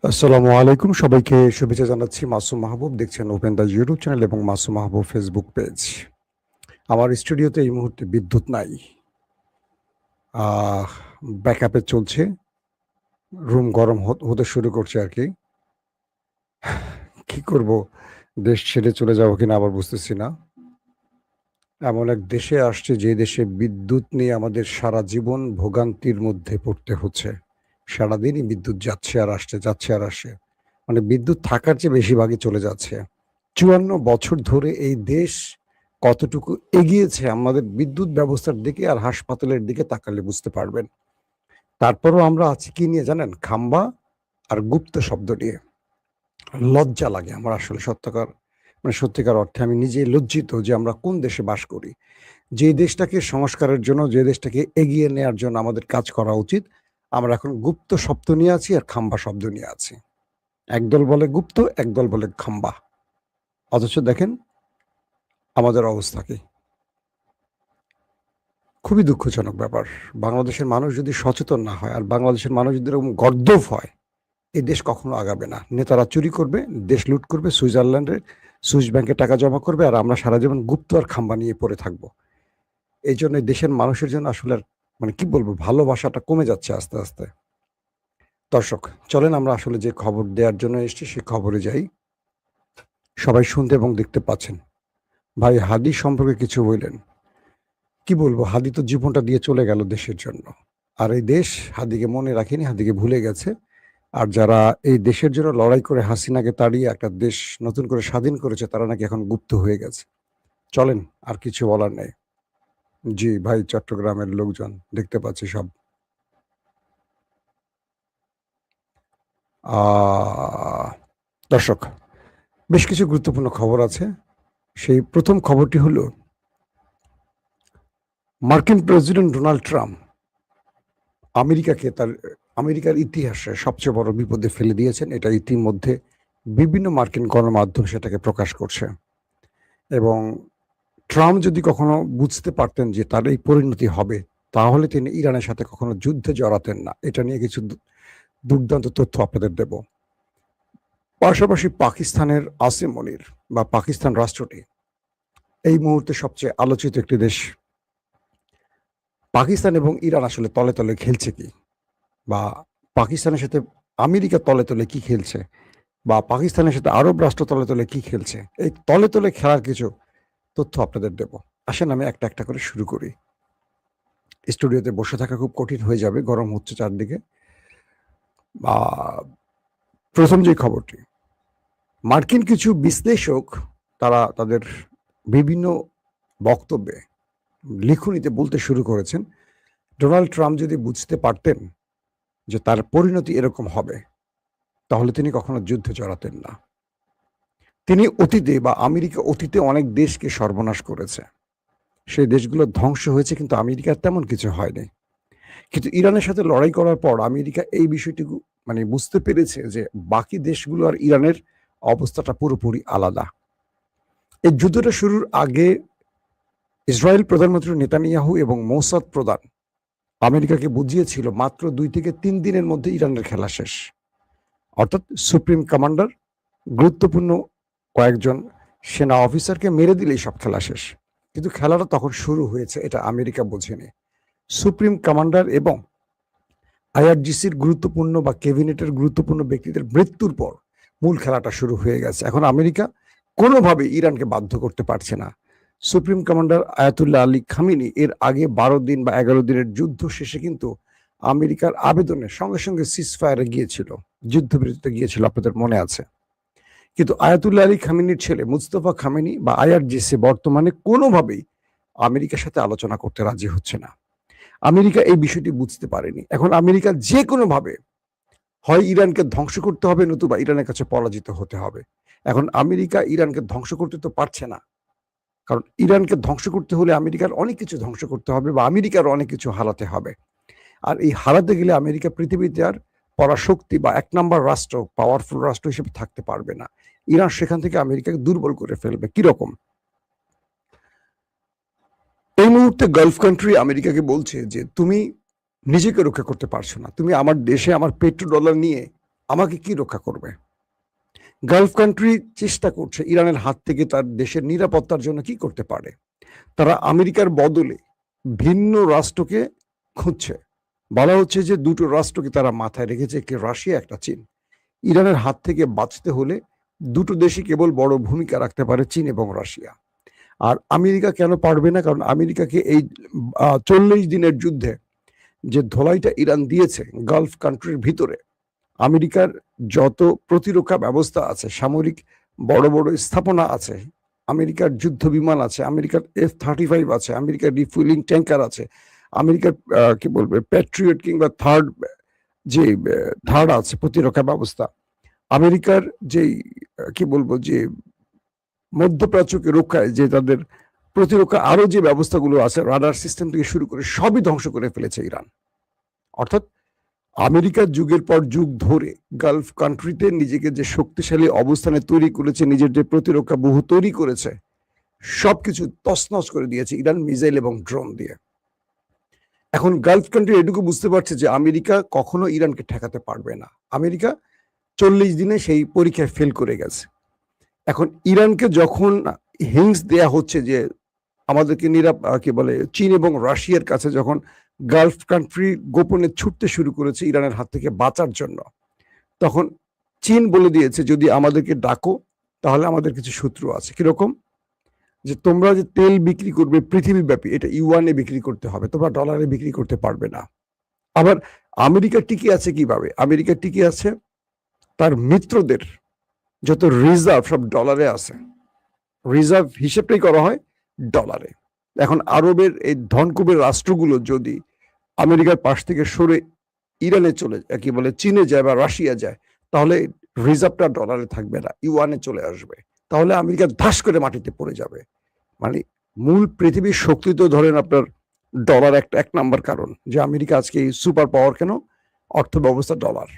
আসসালামু আলাইকুম, সবাইকে শুভেচ্ছা জানাচ্ছি। মাসুম মাহবুব দেখছেন ওপেন দ্য ইউটিউব চ্যানেল এবং মাসুম মাহবুব ফেসবুক পেজ। আমার স্টুডিওতে এই মুহূর্তে বিদ্যুৎ নাই। আহ ব্যাকআপে চলছে। রুম গরম হতে শুরু করছে আরকি। কি করব? দেশ ছেড়ে চলে যাবো কিনা আবার বুঝতেছি না। এমন এক দেশে আসছি যে দেশে বিদ্যুৎ নিয়ে আমাদের সারা জীবন ভোগান্তির মধ্যে পড়তে হচ্ছে। সারাদিনই বিদ্যুৎ যাচ্ছে আর আসছে, যাচ্ছে আর আসছে। মানে বিদ্যুৎ থাকার চেয়ে বেশিরভাগই চলে যাচ্ছে। ৫৪ বছর ধরে এই দেশ কতটুকু এগিয়েছে আমাদের বিদ্যুৎ ব্যবস্থার দিকে আর হাসপাতালের দিকে তাকালে বুঝতে পারবেন। তারপরেও আমরা আছি কি নিয়ে জানেন? খাম্বা আর গুপ্ত শব্দ নিয়ে। লজ্জা লাগে আমার আসলে সত্যিকার অর্থে আমি নিজেই লজ্জিত যে আমরা কোন দেশে বাস করি। যে দেশটাকে সংস্কারের জন্য, যে দেশটাকে এগিয়ে নেয়ার জন্য আমাদের কাজ করা উচিত, আমরা এখন গুপ্ত শব্দ নিয়ে আছি আর খাম্বা শব্দ নিয়ে আছি। একদল বলে গুপ্ত, একদল বলে খাম্বা। অথচ দেখেন আমাদের অবস্থা কি? খুবই দুঃখজনক ব্যাপার। বাংলাদেশের মানুষ যদি সচেতন না হয় আর বাংলাদেশের মানুষ যদি এরকম গর্দভ হয়, এই দেশ কখনো আগাবে না। নেতারা চুরি করবে, দেশ লুট করবে, সুইস ব্যাংকে টাকা জমা করবে আর আমরা সারা জীবন গুপ্ত আর খাম্বা নিয়ে পড়ে থাকবো। এইজন্য দেশের মানুষের জন্য আসলে আর মানে কি বলবো, ভালোবাসাটা কমে যাচ্ছে আস্তে, আস্তে। দর্শক, চলেন আমরা আসলে যে খবর দেওয়ার জন্য এসেছি সে খবরে যাই। সবাই শুনতে এবং দেখতে পাচ্ছেন। ভাই হাদী সম্পর্কে কিছু বললেন। কি বলবো, হাদী তো জীবনটা দিয়ে চলে গেল দেশের জন্য। আর এই দেশ হাদীকে মনে রাখেনি, হাদীকে ভুলে গেছে। আর যারা এই দেশের জন্য লড়াই করে হাসিনাকে তাড়িয়ে একটা দেশ নতুন করে স্বাধীন করেছে তারা নাকি এখন গুপ্ত হয়ে গেছে। চলেন, আর কিছু বলার নেই। জি ভাই, চট্টগ্রামের লোকজন দেখতে পাচ্ছি সব। আহ দর্শক, বেশ কিছু গুরুত্বপূর্ণ খবর আছে। সেই প্রথম খবরটি হলো মার্কিন প্রেসিডেন্ট ডোনাল্ড ট্রাম্প আমেরিকার ইতিহাসে সবচেয়ে বড় বিপদে ফেলে দিয়েছেন। এটা ইতিমধ্যে বিভিন্ন মার্কিন গণমাধ্যম সেটাকে প্রকাশ করছে। এবং ট্রাম্প যদি কখনো বুঝতে পারতেন যে তার এই পরিণতি হবে, তাহলে তিনি ইরানের সাথে কখনো যুদ্ধে জড়াতেন না। এটা নিয়ে কিছু দুর্দান্ত তথ্য আপনাদের দেব। পাশাপাশি পাকিস্তানের আসিম মনির বা পাকিস্তান রাষ্ট্রটি এই মুহূর্তে সবচেয়ে আলোচিত একটি দেশ। পাকিস্তান এবং ইরান আসলে তলে তলে খেলছে কি, বা পাকিস্তানের সাথে আমেরিকা তলে তলে কি খেলছে, বা পাকিস্তানের সাথে আরব রাষ্ট্র তলে তলে কি খেলছে, এই তলে তলে খেলার কিছু তথ্য আপনাদের দেব। আসেন আমি একটা একটা করে শুরু করি। স্টুডিওতে বসে থাকা খুব কঠিন হয়ে যাবে, গরম হচ্ছে চারদিকে। প্রথম যে খবরটি, মার্কিন কিছু বিশ্লেষক তারা তাদের বিভিন্ন বক্তব্যে লিখনিতে বলতে শুরু করেছেন, ডোনাল্ড ট্রাম্প যদি বুঝতে পারতেন যে তার পরিণতি এরকম হবে, তাহলে তিনি কখনো যুদ্ধে জড়াতেন না। তিনি অতীতে বা আমেরিকা অতীতে অনেক দেশকে সর্বনাশ করেছে। সেই দেশগুলো ধ্বংস হয়েছে, কিন্তু আমেরিকার তেমন কিছু হয়নি। কিন্তু ইরানের সাথে লড়াই করার পর আমেরিকা এই বিষয়টুকু মানে বুঝতে পেরেছে যে বাকি দেশগুলো আর ইরানের অবস্থাটা পুরোপুরি আলাদা। এই যুদ্ধটা শুরুর আগে ইসরায়েল প্রধানমন্ত্রী নেতানিয়াহু এবং মোসাদ প্রধান আমেরিকাকে বুঝিয়েছিল মাত্র ২ থেকে ৩ দিনের মধ্যে ইরানের খেলা শেষ। অর্থাৎ সুপ্রিম কমান্ডার গুরুত্বপূর্ণ কয়েকজন সেনা অফিসারকে মেরে দিলেই সব খেলা শেষ। কিন্তু খেলাটা তখন শুরু হয়েছে, এটা আমেরিকা বোঝেনি। সুপ্রিম কমান্ডার এবং আইআরজিসির গুরুত্বপূর্ণ বা ক্যাবিনেটের গুরুত্বপূর্ণ ব্যক্তিদের মৃত্যুর পর মূল খেলাটা শুরু হয়ে গেছে। এখন আমেরিকা কোনোভাবে ইরানকে বাধ্য করতে পারছে না। Supreme commander Ayatollah Ali Khamenei এর আগে ১২ দিন বা ১১ দিনের যুদ্ধ শেষে কিন্তু আমেরিকার আবেদনে সঙ্গে সঙ্গে সিজফায়ারে গিয়েছিল, যুদ্ধবিরতিতে গিয়েছিল, আপনাদের মনে আছে। কিন্তু আয়াতুল্লাহ আলী খামেনির ছেলে মুস্তফা খামেনি বা আইআরজিসি বর্তমানে কোনোভাবেই আমেরিকার সাথে আলোচনা করতে রাজি হচ্ছে না। আমেরিকা এই বিষয়টি বুঝতে পারেনি। এখন আমেরিকা যে কোনোভাবে হয় ইরানকে ধ্বংস করতে হবে, নতুবা ইরানের কাছে পরাজিত হতে হবে। এখন আমেরিকা ইরানকে ধ্বংস করতে তো পারছে না। কারণ ইরানকে ধ্বংস করতে হলে আমেরিকার অনেক কিছু ধ্বংস করতে হবে বা আমেরিকার অনেক কিছু হারাতে হবে। আর এই হারাতে গেলে আমেরিকা পৃথিবীতে আর পরাশক্তি বা ১ নাম্বার রাষ্ট্র, পাওয়ারফুল রাষ্ট্র হিসেবে থাকতে পারবে না। ইরান সেখান থেকে আমেরিকাকে দুর্বল করে ফেলবে। কিরকম? এই মুহূর্তে গালফ কান্ট্রি আমেরিকাকে বলছে যে তুমি নিজেকে রক্ষা করতে পারছো না। তুমি আমার দেশে আমার পেট্রো ডলার নিয়ে আমাকে কি রক্ষা করবে? গালফ কান্ট্রি চেষ্টা করছে ইরানের হাত থেকে তার দেশের নিরাপত্তার জন্য কি করতে পারে। তারা আমেরিকার বদলে ভিন্ন রাষ্ট্রকে খুঁজছে। বলা হচ্ছে যে দুটো রাষ্ট্রকে তারা মাথায় রেখেছে, একটি রাশিয়া, একটা চীন। ইরানের হাত থেকে বাঁচতে হলে দুটো দেশই কেবল বড় ভূমিকা রাখতে পারে, চীন এবং রাশিয়া। আর আমেরিকা কেন পারবে না? কারণ আমেরিকাকে এই 40 দিনের যুদ্ধে যে ধোলাইটা ইরান দিয়েছে গালফ কান্ট্রির ভিতরে, আমেরিকার যত প্রতিরক্ষা ব্যবস্থা আছে, সামরিক বড় বড় স্থাপনা আছে, আমেরিকার যুদ্ধ বিমান আছে, আমেরিকার F-35 আছে, আমেরিকার রিফুয়েলিং ট্যাঙ্কার আছে, আমেরিকার কি বলবে প্যাট্রিয়ট কিংবা থার্ড আছে প্রতিরক্ষা ব্যবস্থা, আমেরিকার যেই কি বলবো যে মধ্যপ্রাচ্যকে রক্ষায় যে তাদের প্রতিরক্ষা আরো যে ব্যবস্থাগুলো আছে, রাডার সিস্টেম থেকে শুরু করে সবই ধ্বংস করে ফেলেছে ইরান। অর্থাৎ আমেরিকার যুগের পর যুগ ধরে গালফ কান্ট্রিতে নিজেকে যে শক্তিশালী অবস্থানে তৈরি করেছে, নিজের যে প্রতিরক্ষা বহু তৈরি করেছে, সবকিছু তছনছ করে দিয়েছে ইরান মিসাইল এবং ড্রোন দিয়ে। এখন গালফ কান্ট্রি এটুকু বুঝতে পারছে যে আমেরিকা কখনো ইরানকে ঠেকাতে পারবে না। আমেরিকা 40 দিনে সেই পরীক্ষায় ফেল করে গেছে। এখন ইরানকে যখন হিংস দেয়া হচ্ছে যে আমাদেরকে কি বলে চীন এবং রাশিয়ার কাছে, যখন গালফ কান্ট্রি গোপনে ছুটতে শুরু করেছে ইরানের হাত থেকে বাঁচার জন্য, তখন চীন বলে দিয়েছে যদি আমাদেরকে ডাকো তাহলে আমাদের কিছু শত্রু আছে। কিরকম? যে তোমরা যে তেল বিক্রি করবে পৃথিবীব্যাপী, এটা ইউয়ানে বিক্রি করতে হবে, তোমরা ডলারে বিক্রি করতে পারবে না। আবার আমেরিকা টিকে আছে কিভাবে? আমেরিকা টিকে আছে তার মিত্রদের যত রিজার্ভ সব ডলারে আছে, রিজার্ভ হিসেবটাই করা হয় ডলারে। এখন আরবের এই ধনকুবের রাষ্ট্রগুলো যদি আমেরিকার পাশ থেকে সরে ইরানে চলে যায়, কি বলে চীনে যায় বা রাশিয়া যায়, তাহলে রিজার্ভটা ডলারে থাকবে না, ইউয়ানে চলে আসবে। তাহলে আমেরিকা ধাস করে মাটিতে পড়ে যাবে। মানে মূল পৃথিবীর শক্তি তো ধরেন আপনার ডলার একটা এক নাম্বার কারণ যে আমেরিকা আজকে এই সুপার পাওয়ার কেন, অর্থ ব্যবস্থা ডলার,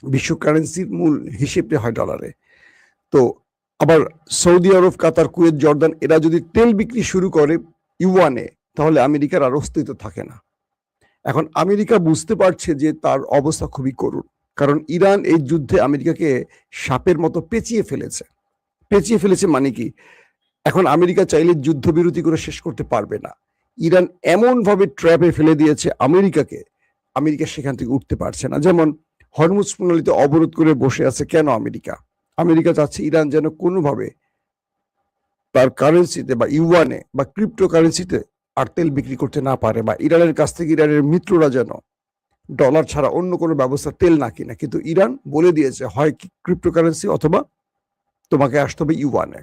বিশ্ব কারেন্সির মূল হিসেবটা হয় ডলারে। তো আবার সৌদি আরব, কাতার, কুয়েত, জর্দান এরা যদি তেল বিক্রি শুরু করে ইউয়ানে, তাহলে আমেরিকার আর অস্তিত্ব থাকে না। এখন আমেরিকা বুঝতে পারছে যে তার অবস্থা খুবই করুণ, কারণ ইরান এই যুদ্ধে আমেরিকাকে সাপের মতো পেঁচিয়ে ফেলেছে। পেঁচিয়ে ফেলেছে মানে কি? এখন আমেরিকা চাইলে যুদ্ধবিরতি করে শেষ করতে পারবে না। ইরান এমন ভাবে ট্র্যাপে ফেলে দিয়েছে আমেরিকাকে, আমেরিকা সেখান থেকে উঠতে পারছে না। যেমন হরমুজ প্রণালীতে অবরোধ করে বসে আছে কেন আমেরিকা? আমেরিকা চাচ্ছে ইরান যেন কোনোভাবে তার কারেন্সিতে বা ইউয়ানে বা ক্রিপ্টো কারেন্সিতে আর তেল বিক্রি করতে না পারে, বা ইরানের কাছ থেকে ইরানের মিত্ররা যেন ডলার ছাড়া অন্য কোনো ব্যবস্থা তেল না কিনা। কিন্তু ইরান বলে দিয়েছে হয় ক্রিপ্টো কারেন্সি অথবা তোমাকে আসতে হবে ইউয়ানে।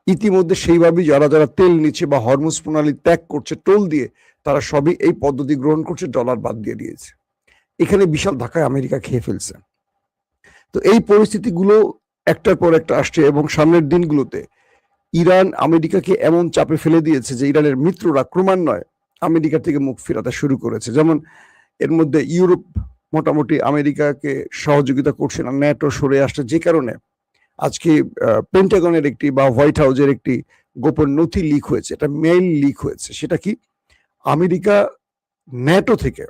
ইতিমধ্যে সেইভাবেই যারা যারা তেল নিচ্ছে বা হরমুজ প্রণালী ত্যাগ করছে টোল দিয়ে, তারা সবই এই পদ্ধতি গ্রহণ করছে, ডলার বাদ দিয়ে দিয়েছে। এখানে বিশাল ধাক্কায় আমেরিকা খেয়ে ফেলছে। তো এই পরিস্থিতিগুলো একটার পর একটা আসছে এবং সামনের দিনগুলোতে ইরান আমেরিকাকে এমন চাপে ফেলে দিয়েছে যে ইরানের মিত্ররা ক্রমান্বয়ে আমেরিকা থেকে মুখ ফেরাতে শুরু করেছে। যেমন এর মধ্যে ইউরোপ মোটামুটি আমেরিকাকে সহযোগিতা করছে না, ন্যাটো সরে আসছে, যে কারণে আজকে পেন্টাগনের একটি বা হোয়াইট হাউসের একটি গোপন নথি লিক হয়েছে, এটা মেইল লিক হয়েছে। সেটা কি? আমেরিকা ন্যাটো থেকে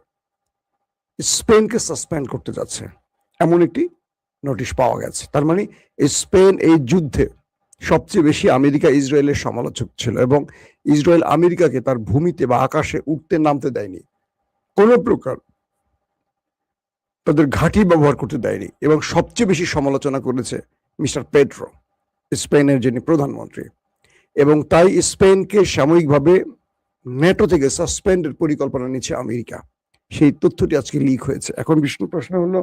স্পেনকে সাসপেন্ড করতে যাচ্ছে, এমন একটি নোটিশ পাওয়া গেছে। তার মানে স্পেন এই যুদ্ধে সবচেয়ে বেশি আমেরিকা ইসরায়েলের সমালোচক ছিল এবং ইসরায়েল আমেরিকাকে তার ভূমিতে বা আকাশে উঠতে নামতে দেয়নি, কোনো প্রকার তাদের ঘাঁটি ব্যবহার করতে দেয়নি, এবং সবচেয়ে বেশি সমালোচনা করেছে মিস্টার পেড্রো, স্পেনের যিনি প্রধানমন্ত্রী। এবং তাই স্পেনকে সাময়িকভাবে ন্যাটো থেকে সাসপেন্ডের পরিকল্পনা নিচ্ছে আমেরিকা। সেই তথ্যটি আজকে লিক হয়েছে। এখন প্রশ্ন হলো,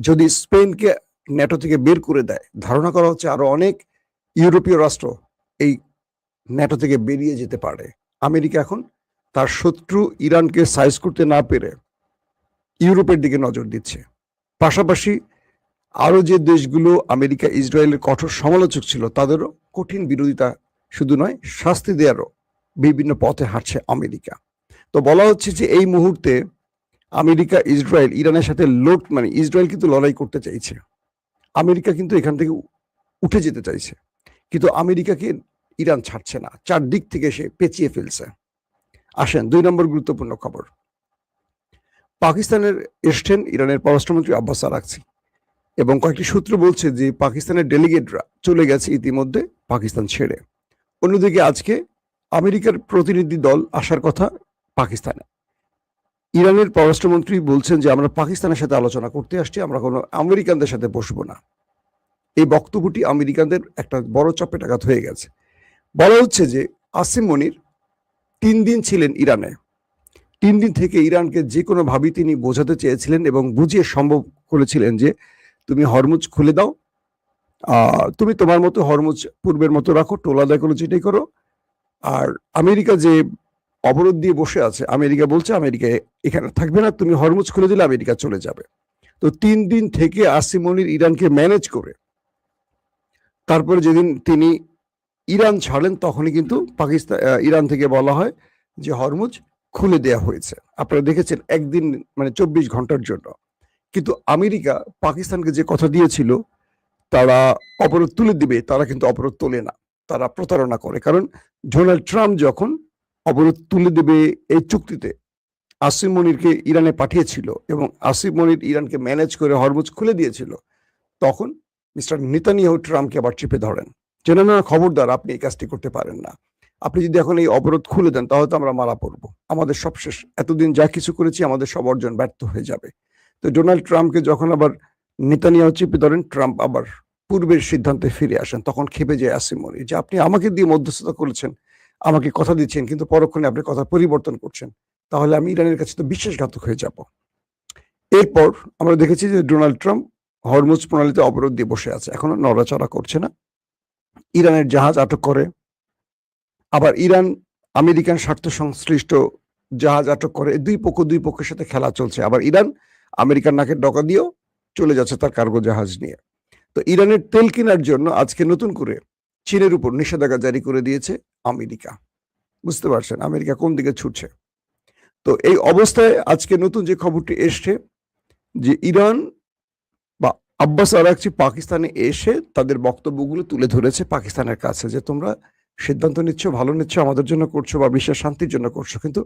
যদি স্পেনকে ন্যাটো থেকে বের করে দেয়, ধারণা করা হচ্ছে আরো অনেক ইউরোপীয় রাষ্ট্র এই ন্যাটো থেকে বেরিয়ে যেতে পারে। আমেরিকা এখন তার শত্রু ইরানকে সাইজ করতে না পেরে ইউরোপের দিকে নজর দিচ্ছে। পাশাপাশি আরো যে দেশগুলো আমেরিকা ইসরায়েলের কঠোর সমালোচক ছিল, তাদেরও কঠিন বিরোধিতা শুধু নয়, শাস্তি দেওয়ারও বিভিন্ন পথে হাঁটছে আমেরিকা। তো বলা হচ্ছে যে এই মুহূর্তে আমেরিকা ইসরায়েল ইরানের সাথে মানে ইসরায়েল কিন্তু লড়াই করতে চাইছে, আমেরিকা কিন্তু এখান থেকে উঠে যেতে চাইছে, কিন্তু আমেরিকাকে ইরান ছাড়ছে না, চারদিক থেকে সে পেঁচিয়ে ফেলছে। আসেন 2 নম্বর গুরুত্বপূর্ণ খবর। পাকিস্তানের এসছেন ইরানের পররাষ্ট্রমন্ত্রী আব্বাস আরাকচি, এবং কয়েকটি সূত্র বলছে যে পাকিস্তানের ডেলিগেটরা চলে গেছে ইতিমধ্যে পাকিস্তান ছেড়ে। অন্যদিকে আজকে আমেরিকার প্রতিনিধি দল আসার কথা পাকিস্তানে। ইরানের পররাষ্ট্রমন্ত্রী বলছেন যে আমরা পাকিস্তানের সাথে আলোচনা করতে আসছি, আমরা কোনো আমেরিকানদের সাথে বসবো না। এই বক্তব্যটি আমেরিকানদের একটা বড় চপেটাঘাত হয়ে গেছে। বলা হচ্ছে যে আসিম মনির 3 দিন ছিলেন ইরানে। 3 দিন থেকে ইরানকে যে কোনোভাবেই তিনি বোঝাতে চেয়েছিলেন এবং বুঝিয়ে সম্ভব করেছিলেন যে তুমি হরমুজ খুলে দাও, তুমি তোমার মতো হরমুজ পূর্বের মতো রাখো, টোলাদায় করো, যেটাই করো। আর আমেরিকা যে অবরোধ দিয়ে বসে আছে, আমেরিকা বলছে আমেরিকা এখানে থাকবে না, তুমি হরমুজ খুলে দিলে আমেরিকা চলে যাবে। তো 3 দিন থেকে আসিম মনির ইরানকে ম্যানেজ করে তারপরে যেদিন তিনি ইরান ছাড়লেন তখনই কিন্তু পাকিস্তান ইরান থেকে বলা হয় যে হরমুজ খুলে দেয়া হয়েছে। আপনারা দেখেছেন একদিন, মানে 24 ঘন্টার জন্য। কিন্তু আমেরিকা পাকিস্তানকে যে কথা দিয়েছিল তারা অবরোধ তুলে দিবে, তারা কিন্তু অবরোধ তোলে না, তারা প্রতারণা করে। কারণ ডোনাল্ড ট্রাম্প যখন অবরোধ তুলে দেবে এই চুক্তিতে আসিম মনিরকে ইরানে পাঠিয়েছিল এবং আসিম মনির ইরানকে ম্যানেজ করে হরমুজ খুলে দিয়েছিল, তখন মিস্টার নেতানিয়াহু ট্রাম্পকে আবার চেপে ধরেন যে না, খবরদার, আপনি এই কাজটি করতে পারেন না। আপনি যদি এখন এই অবরোধ খুলে দেন তাহলে তো আমরা মারা পড়বো, আমাদের সব শেষ, এতদিন যা কিছু করেছি আমাদের সব অর্জন ব্যর্থ হয়ে যাবে। তো ডোনাল্ড ট্রাম্পকে যখন আবার নেতানিয়াহু চেপে ধরেন, ট্রাম্প আবার পূর্বের সিদ্ধান্তে ফিরে আসেন। তখন খেপে যায় আসিম মনির যে আপনি আমাকে দিয়ে মধ্যস্থতা করেছেন, আমাকে কথা দিচ্ছেন, কিন্তু পরক্ষণে আপনি কথা পরিবর্তন করছেন, তাহলে আমি ইরানের কাছে তো বিশ্বাসঘাতক হয়ে যাব। এরপর আমরা দেখেছি যে ডোনাল্ড ট্রাম্প হরমুজ প্রণালীতে অবরোধ দিয়ে বসে আছে, এখনো নড়াচড়া করছে না। ইরানের জাহাজ আটক করে, আবার ইরান আমেরিকান স্বার্থ সংশ্লিষ্ট জাহাজ আটক করে। দুই পক্ষের সাথে খেলা চলছে। আবার ইরান আমেরিকার নাকের ডগা দিয়েও চলে যাচ্ছে তার কার্গো জাহাজ নিয়ে। তো ইরানের তেল কেনার জন্য আজকে নতুন করে চীনের উপর নিষেধাজ্ঞা জারি করে দিয়েছে আমেরিকা। বুঝতে পারছেন আমেরিকা কোন দিকে ছুটছে। তো এই অবস্থায় আজকে নতুন যে খবরটি এসছে যে ইরান বা আব্বাস আরাকচি পাকিস্তানে এসে তাদের বক্তব্যগুলো তুলে ধরেছে পাকিস্তানের কাছে যে তোমরা সিদ্ধান্ত নিচ্ছ, ভালো নিচ্ছ, আমাদের জন্য করছো বা বিশ্বের শান্তির জন্য করছো, কিন্তু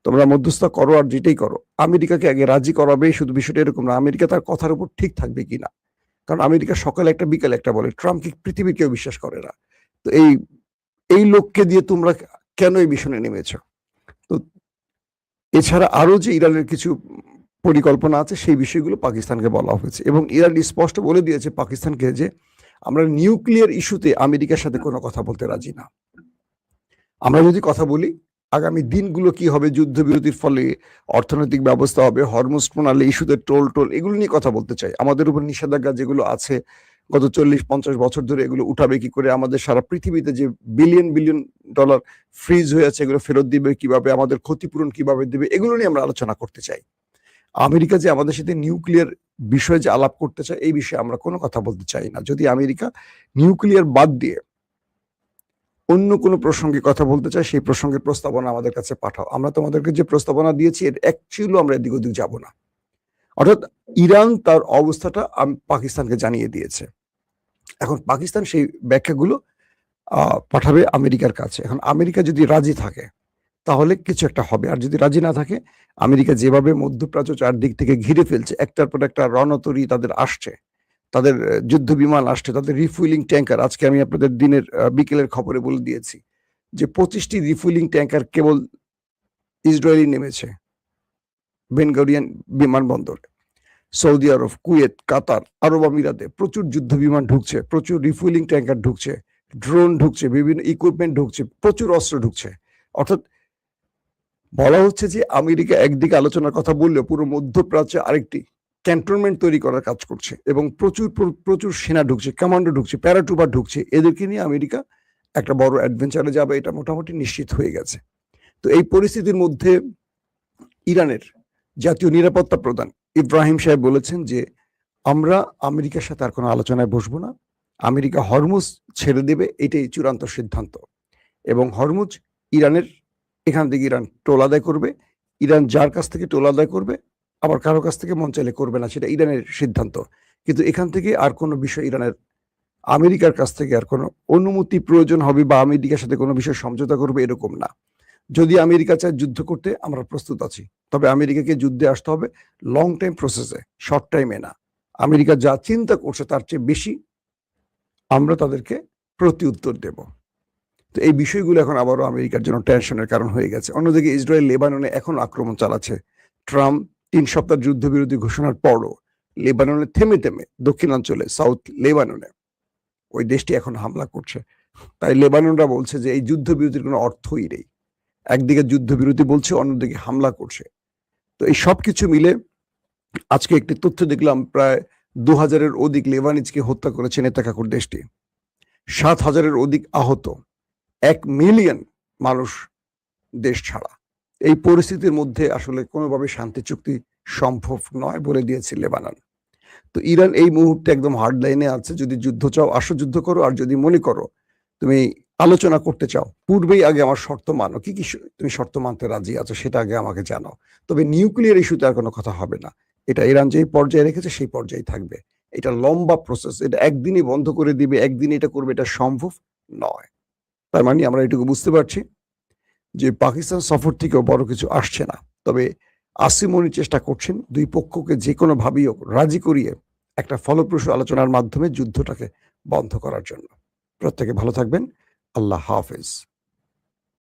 তোমরা মধ্যস্থতা করো আর যেটাই করো আমেরিকাকে আগে রাজি করাবে। শুধু বিষয়টা এরকম না, আমেরিকা তার কথার উপর ঠিক থাকবে কিনা। কারণ আমেরিকা সকালে একটা বিকালে একটা বলে, ট্রাম্প কি পৃথিবীর কেউ বিশ্বাস করে না। তো এই লোককে দিয়ে তোমরা কেন এই মিশনে নেমেছ। তো এছাড়া আরো যে ইরানের কিছু পরিকল্পনা আছে সেই বিষয়গুলো পাকিস্তানকে বলা হয়েছে এবং ইরান স্পষ্ট বলে দিয়েছে পাকিস্তানকে যে আমরা নিউক্লিয়ার ইস্যুতে আমেরিকার সাথে কোনো কথা বলতে রাজি না। আমরা যদি কথা বলি আগামী দিনগুলো কি হবে, যুদ্ধবিরতির ফলে অর্থনৈতিক ব্যবস্থা হবে, হরমুজ প্রণালী ইস্যুতে টোল এগুলো নিয়ে কথা বলতে চাই। আমাদের উপর নিষেধাজ্ঞা যেগুলো আছে গত 40-50 বছর ধরে, এগুলো উঠাবে কি করে, আমাদের সারা পৃথিবীতে যে বিলিয়ন ডলার ফ্রিজ হয়ে আছে এগুলো ফেরত দিবে কিভাবে, আমাদের ক্ষতিপূরণ কিভাবে দিবে, এগুলো নিয়ে আমরা আলোচনা করতে চাই। আমেরিকা যে আমাদের সাথে নিউক্লিয়ার বিষয়ে যে আলাপ করতে চায় এই বিষয়ে আমরা কোনো কথা বলতে চাই না। যদি আমেরিকা নিউক্লিয়ার বাদ দিয়ে অন্য কোনো প্রসঙ্গে কথা বলতে চায় সেই প্রসঙ্গের প্রস্তাবনা আমাদের কাছে পাঠাও। আমরা তোমাদেরকে যে প্রস্তাবনা দিয়েছি এর অ্যাকচুয়ালি আমরা এদিক ওদিক যাব না। অর্থাৎ ইরান তার অবস্থাটা পাকিস্তানকে জানিয়ে দিয়েছে। এখন পাকিস্তান সেই ব্যাখ্যাগুলো পাঠাবে আমেরিকার কাছে। এখন আমেরিকা যদি রাজি থাকে তাহলে কিছু একটা হবে, আর যদি রাজি না থাকে, আমেরিকা যেভাবে মধ্যপ্রাচ্য চারদিক থেকে ঘিরে ফেলছে, একটার পর একটা রণতরী তাদের আসছে, তাদের যুদ্ধ বিমান আসছে, তাদের রিফুয়েলিং ট্যাঙ্কার। আজকে আমি আপনাদের বিকেলের খবরে বলে দিয়েছি যে 25টি রিফুয়েলিং ট্যাঙ্কার কেবল ইসরায়েলি নেমেছে বেনগরিয়ান বিমানবন্দরে। সৌদি আরব, কুয়েত, কাতার, আরব আমিরাতে প্রচুর যুদ্ধ বিমান ঢুকছে, প্রচুর রিফুয়েলিং ট্যাঙ্কার ঢুকছে, ড্রোন ঢুকছে, বিভিন্ন ইকুইপমেন্ট ঢুকছে, প্রচুর অস্ত্র ঢুকছে। অর্থাৎ বলা হচ্ছে যে আমেরিকা একদিকে আলোচনার কথা বললেও পুরো মধ্যপ্রাচ্যে আরেকটি ক্যান্টনমেন্ট তৈরি করার কাজ করছে এবং প্রচুর সেনা ঢুকছে, কমান্ডো ঢুকছে, প্যারাট্রুপার ঢুকছে। এদেরকে নিয়ে আমেরিকা একটা বড় অ্যাডভেঞ্চারে যাবে, এটা মোটামুটি নিশ্চিত হয়ে গেছে। তো এই পরিস্থিতির মধ্যে ইরানের জাতীয় নিরাপত্তা প্রধান ইব্রাহিম সাহেব বলেছেন যে আমরা আমেরিকার সাথে আর কোনো আলোচনায় বসবো না, আমেরিকা হরমুজ ছেড়ে দেবে, এটাই চূড়ান্ত সিদ্ধান্ত। এবং হরমুজ ইরানের, এখান থেকে ইরান টোল আদায় করবে, ইরান যার কাছ থেকে টোল আদায় করবে আবার কারো কাছ থেকে মন চাইলে করবে না, সেটা ইরানের সিদ্ধান্ত। কিন্তু এখান থেকে আর কোনো বিষয় ইরানের আমেরিকার কাছ থেকে আর কোনো অনুমতি প্রয়োজন হবে বা আমেরিকার সাথে কোনো বিষয় সমঝোতা করবে এরকম না। যদি আমেরিকা চায় যুদ্ধ করতে, আমরা প্রস্তুত আছি। তবে আমেরিকাকে যুদ্ধে আসতে হবে লং টাইম প্রসেসে, শর্ট টাইমে না। আমেরিকা যা চিন্তা করছে তার চেয়ে বেশি আমরা তাদেরকে প্রতি উত্তর দেব। তো এই বিষয়গুলো এখন আবারও আমেরিকার জন্য টেনশনের কারণ হয়ে গেছে। অন্যদিকে ইসরায়েল লেবাননে এখন আক্রমণ চালাচ্ছে। ট্রাম্প ৩ সপ্তাহ যুদ্ধবিরতি ঘোষণার পরও লেবাননে থেমে থেমে দক্ষিণাঞ্চলে সাউথ লেবাননে ওই দেশটি এখন হামলা করছে। তাই লেবাননরা বলছে যে এই যুদ্ধবিরতির কোনো অর্থই নেই। একদিকে যুদ্ধবিরতি বলছে, অন্যদিকে হামলা করছে। তো এই সবকিছু মিলে আজকে একটি তথ্য দেখলাম, প্রায় ২,০০০-এর অধিক লেবানিজকে হত্যা করেছে নেতাকাকুর দেশটি। ৭,০০০-এর অধিক আহত, ১ মিলিয়ন মানুষ দেশ ছাড়া। এই পরিস্থিতির মধ্যে আসলে কোনোভাবে শান্তি চুক্তি সম্ভব নয় বলে দিয়েছে লেবানন। তো ইরান এই মুহূর্তে একদম হার্ড লাইনে আছে। যদি যুদ্ধ চাও আসো, যুদ্ধ করো। আর যদি মনে করো তুমি আলোচনা করতে চাও, পূর্বেই আগে আমার শর্ত মানো। কি কি তুমি শর্ত মানতে রাজি আছো সেটা আগে আমাকে জানাও। তবে নিউক্লিয়ার ইস্যুতে আর কোনো কথা হবে না। এটা ইরান যেই পর্যায়ে রেখেছে সেই পর্যায়ে থাকবে। এটা লম্বা প্রসেস। এটা একদিনই বন্ধ করে দিবে, একদিন এটা করবে, এটা সম্ভব নয়। তার মানে আমরা এটুকু বুঝতে পারছি যে পাকিস্তান সফর থেকেও বড় কিছু আসছে না। তবে আসিম মনির চেষ্টা করছেন দুই পক্ষকে যে কোনো ভাবেই হোক রাজি করিয়ে একটা ফলপ্রসূ আলোচনার মাধ্যমে যুদ্ধটাকে বন্ধ করার জন্য। প্রত্যেকে ভালো থাকবেন। আল্লাহ হাফেজ।